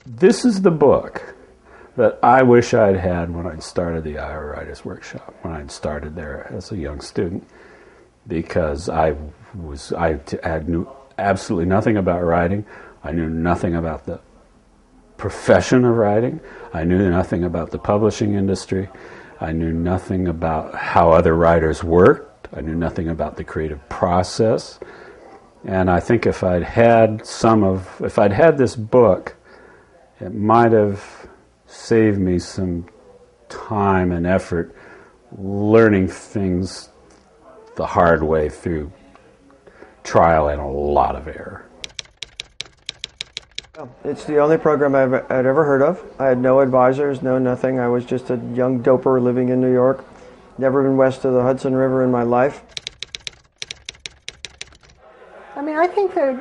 This is the book that I wish I'd had when I'd started the Iowa Writers Workshop, when I'd started there as a young student, because I knew absolutely nothing about writing. I knew nothing about the profession of writing. I knew nothing about the publishing industry. I knew nothing about how other writers worked. I knew nothing about the creative process. And I think if I'd had this book, it might have saved me some time and effort learning things the hard way through trial and a lot of error. It's the only program I'd ever heard of. I had no advisors, no nothing. I was just a young doper living in New York. Never been west of the Hudson River in my life. I mean, I think that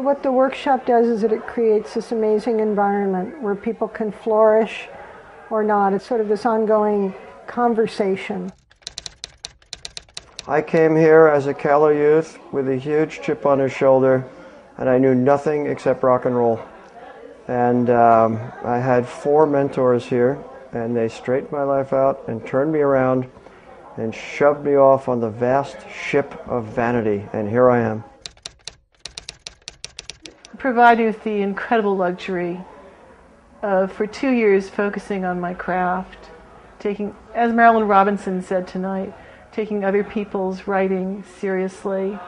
what the workshop does is that it creates this amazing environment where people can flourish or not. It's sort of this ongoing conversation. I came here as a callow youth with a huge chip on his shoulder, and I knew nothing except rock and roll. And I had 4 mentors here, and they straightened my life out and turned me around and shoved me off on the vast ship of vanity, and here I am. Provided with the incredible luxury of, for 2 years, focusing on my craft, taking, as Marilyn Robinson said tonight, taking other people's writing seriously,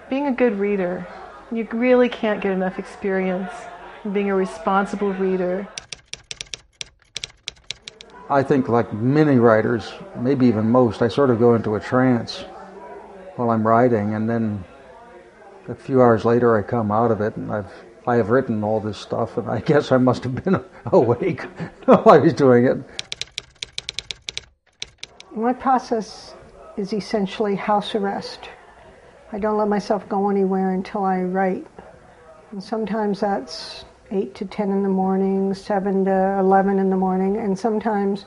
being a good reader. You really can't get enough experience in being a responsible reader. I think, like many writers, maybe even most, I sort of go into a trance while I'm writing, and then a few hours later I come out of it, and I have written all this stuff, and I guess I must have been awake while I was doing it. My process is essentially house arrest. I don't let myself go anywhere until I write. And sometimes that's 8 to 10 in the morning, 7 to 11 in the morning, and sometimes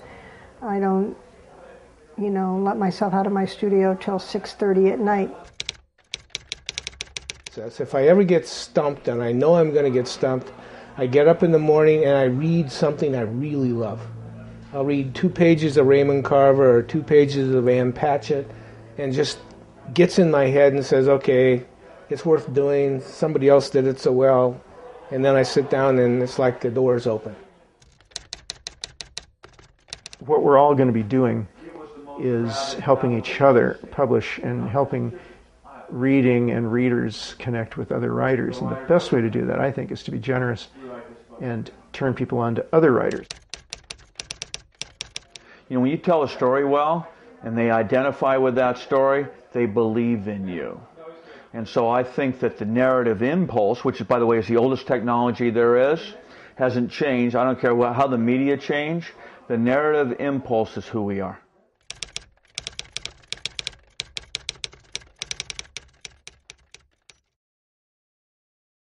I don't, let myself out of my studio till 6:30 at night. If I ever get stumped, and I know I'm going to get stumped, I get up in the morning and I read something I really love. I'll read 2 pages of Raymond Carver or 2 pages of Ann Patchett, and just gets in my head and says, okay, it's worth doing, somebody else did it so well, and then I sit down and it's like the door's open. What we're all going to be doing is helping each other publish and helping reading and readers connect with other writers. And the best way to do that, I think, is to be generous and turn people on to other writers. When you tell a story well and they identify with that story, they believe in you. And so I think that the narrative impulse, which, by the way, is the oldest technology there is, hasn't changed. I don't care how the media change. The narrative impulse is who we are.